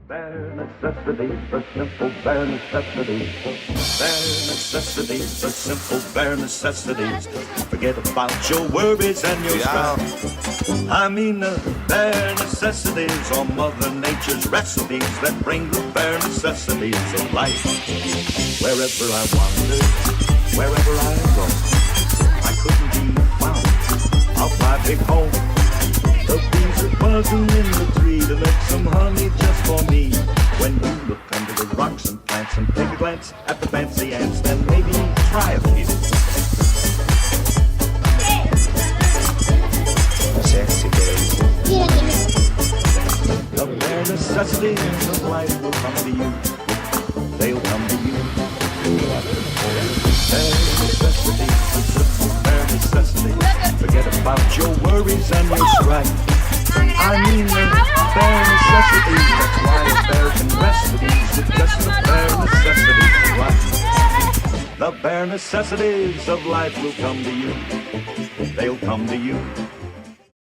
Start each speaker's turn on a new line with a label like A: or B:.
A: Bare necessities, the simple bare necessities. Bare necessities, the simple bare necessities. Forget about your worries and your strife. I mean the bare necessities are Mother Nature's recipes that bring the bare necessities of life. Wherever I wander, wherever I go, I couldn't be found out my big home. The bees are buzzing in the tree to make some honey just for me. When you look under the rocks and plants and take a glance at the fancy ants, then maybe try a few.
B: Sexy baby.
A: The bare necessities of life will come to you. They'll come to you. Bare necessities, the simple bare necessities. Forget about your worries and your strife. I mean the bare necessities. That's why bare can rest with ease with just the bare necessities of life. The bare necessities of life will come to you. They'll come to you.